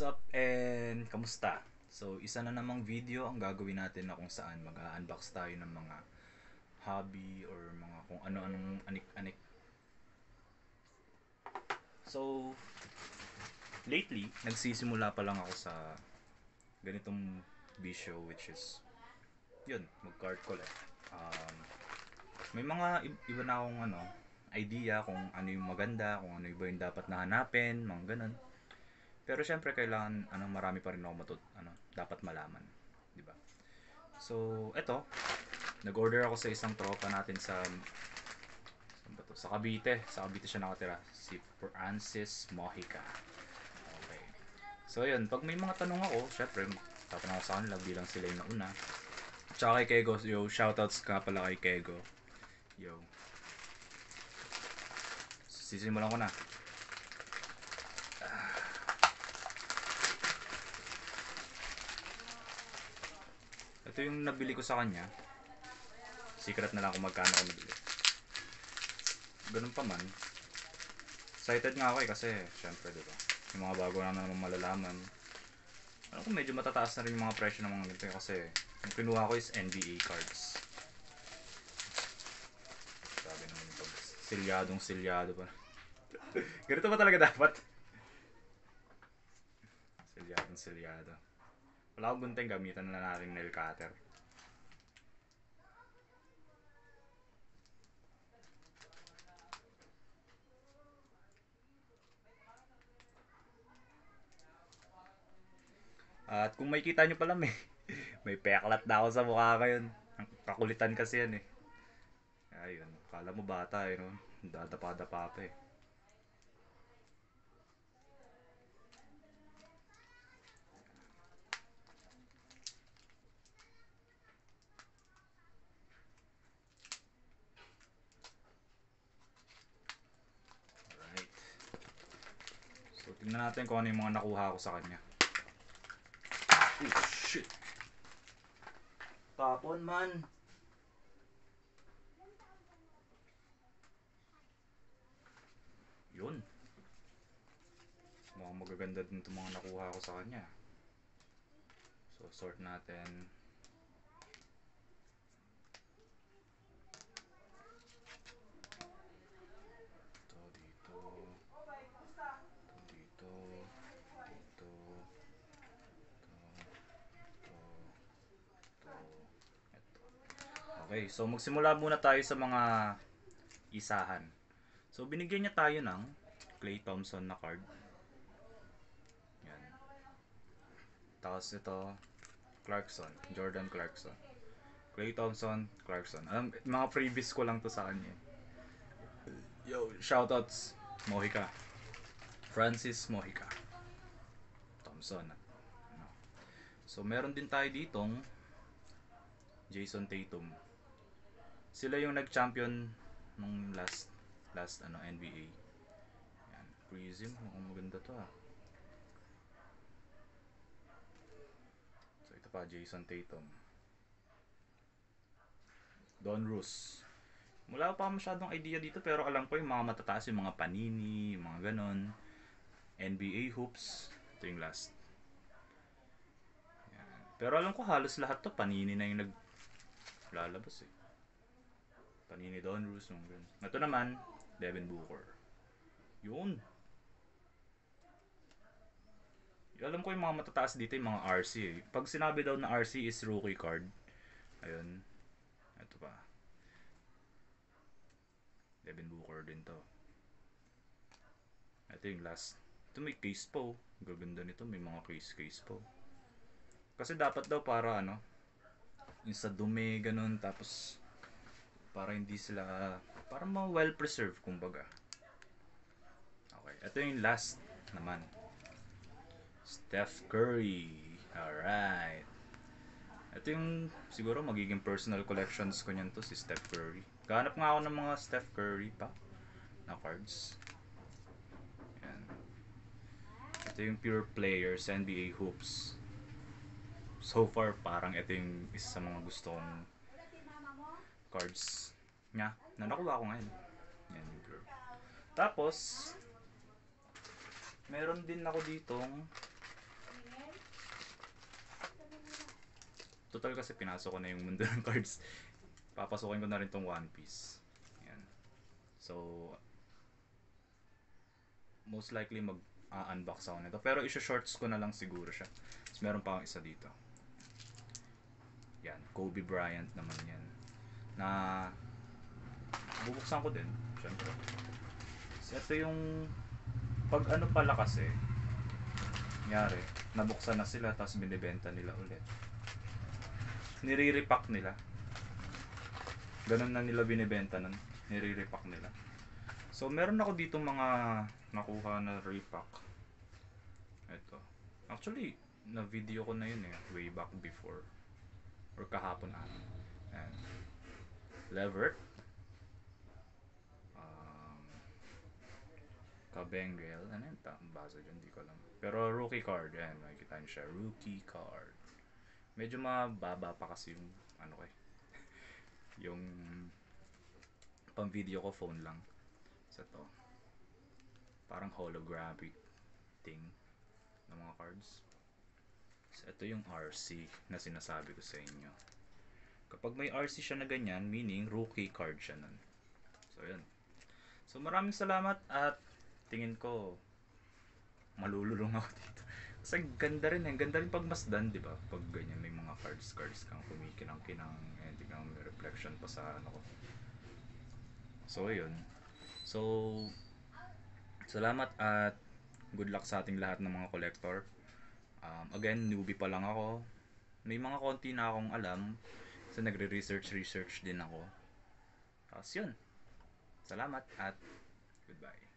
What's up and kamusta? So, isa na namang video ang gagawin natin na kung saan mag-unbox tayo ng mga hobby or mga kung ano-anong anik-anik. So, lately, nagsisimula pa lang ako sa ganitong bisyo which is yun, mag-card collect. Um, may mga iba na akong idea kung ano yung maganda, kung ano yung dapat na hanapin, mga ganun. Pero syempre kailangan marami pa rin ako dapat malaman, 'di ba? So, eto, nag-order ako sa isang tropa natin saan ba to? Sa Cavite siya nakatira, si Francis Mojica. Okay. So, yun, pag may mga tanong ako, syempre tatanong ako sa kanila bilang sila yung nauna. Tsaka kay Kego, yo, shoutouts ka pala kay Kego. Yo. Sisimulan ko na. Ito yung nabili ko sa kanya. Secret na lang kung magkano ko nabili. Ganun pa man. Excited nga ako kasi syempre diba. Yung mga bago na naman malalaman. Alam ko medyo matataas na rin yung mga presyo ng mga ganito kasi yung kinuha ko is NBA cards. Sabi naman yung pag silyado pa. Ganito ba talaga dapat? Silyado. Wala akong gunting, gamitan na natin nail cutter. At kung makikita nyo pala may peklat na ako sa mukha ngayon. Ang kakulitan kasi yan eh. Ayun, kala mo bata eh no? Dadapa-dapa pa eh. Alright. So tingnan natin kung ano yung mga nakuha ko sa kanya. Oh shit! Tapon man! Yun. Mukhang magaganda din itong mga nakuha ko sa kanya. So sort natin. Ito dito. Ito dito. Dito. Okay, so magsimula muna tayo sa mga isahan. So binigyan niya tayo ng Klay Thompson na card. Yan. Tapos ito, Jordan Clarkson. Klay Thompson, Clarkson. Mga previous ko lang to sa kanya. Yo, shoutouts Mojica. Francis Mojica. Thompson. So meron din tayo ditong Jason Tatum. Sila yung nag-champion nung last NBA. Yan, Prism, maganda to ah. So ito pa Jason Tatum. Don Roos. Wala pa masyadong idea dito pero alam ko yung mga matataas yung mga Panini, yung mga ganon. NBA hoops. Ito yung last. Yan. Pero alam ko halos lahat to Panini na yung naglalabas eh. Panini Don Roos. Ito naman, Devin Booker. Yun. Alam ko yung mga matataas dito yung mga RC eh. Pag sinabi daw na RC is rookie card. Ayun. Ito pa. Devin Booker din to. Ito yung last. Ito may case po. Gaganda nito. May mga case po. Kasi dapat daw para yung sa dumi ganun. Tapos para hindi sila para well preserved kumbaga. Okay. Ito yung last naman. Steph Curry. Alright. Ito yung siguro magiging personal collections ko niyan to si Steph Curry. Ganap nga ako ng mga Steph Curry pa na cards. Yan. Ito yung pure players NBA hoops. So far parang ito yung isa sa mga gusto kong cards niya na nakuha ko ngayon. Yan yung pure. Tapos meron din ako ditong Total kasi pinasok ko na yung mundo ng cards. Papasukin ko na rin tong One Piece. Yan. So, most likely mag-unbox ako nito. Pero isa-shorts ko na lang siguro siya. Tapos meron pa akong isa dito. Yan, Kobe Bryant naman yan. Na bubuksan ko din, syempre. So, ito yung pag ano pala kasi, nangyari, nabuksan na sila tapos binibenta nila ulit. Nire-repack nila. Ganun na nila binibenta nun. Nire-repack nila. So, meron ako dito mga nakuha na repack. Ito. Actually, na-video ko na yun eh. Way back before. Or kahapon ata. Ayan. Levert. Kabengel. Ano yun? Basa dyan. Hindi ko alam. Pero rookie card. Ayan. Makikita nyo siya. Rookie card. Medyo mababa pa kasi yung ano ko eh. Yung pang video ko phone lang. So to. Parang holographic thing ng mga cards. So ito yung RC na sinasabi ko sa inyo. Kapag may RC siya na ganyan, meaning rookie card siya nun. So yun. So maraming salamat at tingin ko malululong ako dito. Kasi ganda rin eh. Ganda rin pagmasdan, di ba? Pag ganyan may mga cards kang kumikinang-kinang and tingnan may reflection pa sa ano ko. So yun. So salamat at good luck sa ating lahat ng mga collector. Again, newbie pa lang ako. May mga konti na akong alam. So nagre-research din ako. Tapos yun. Salamat at goodbye.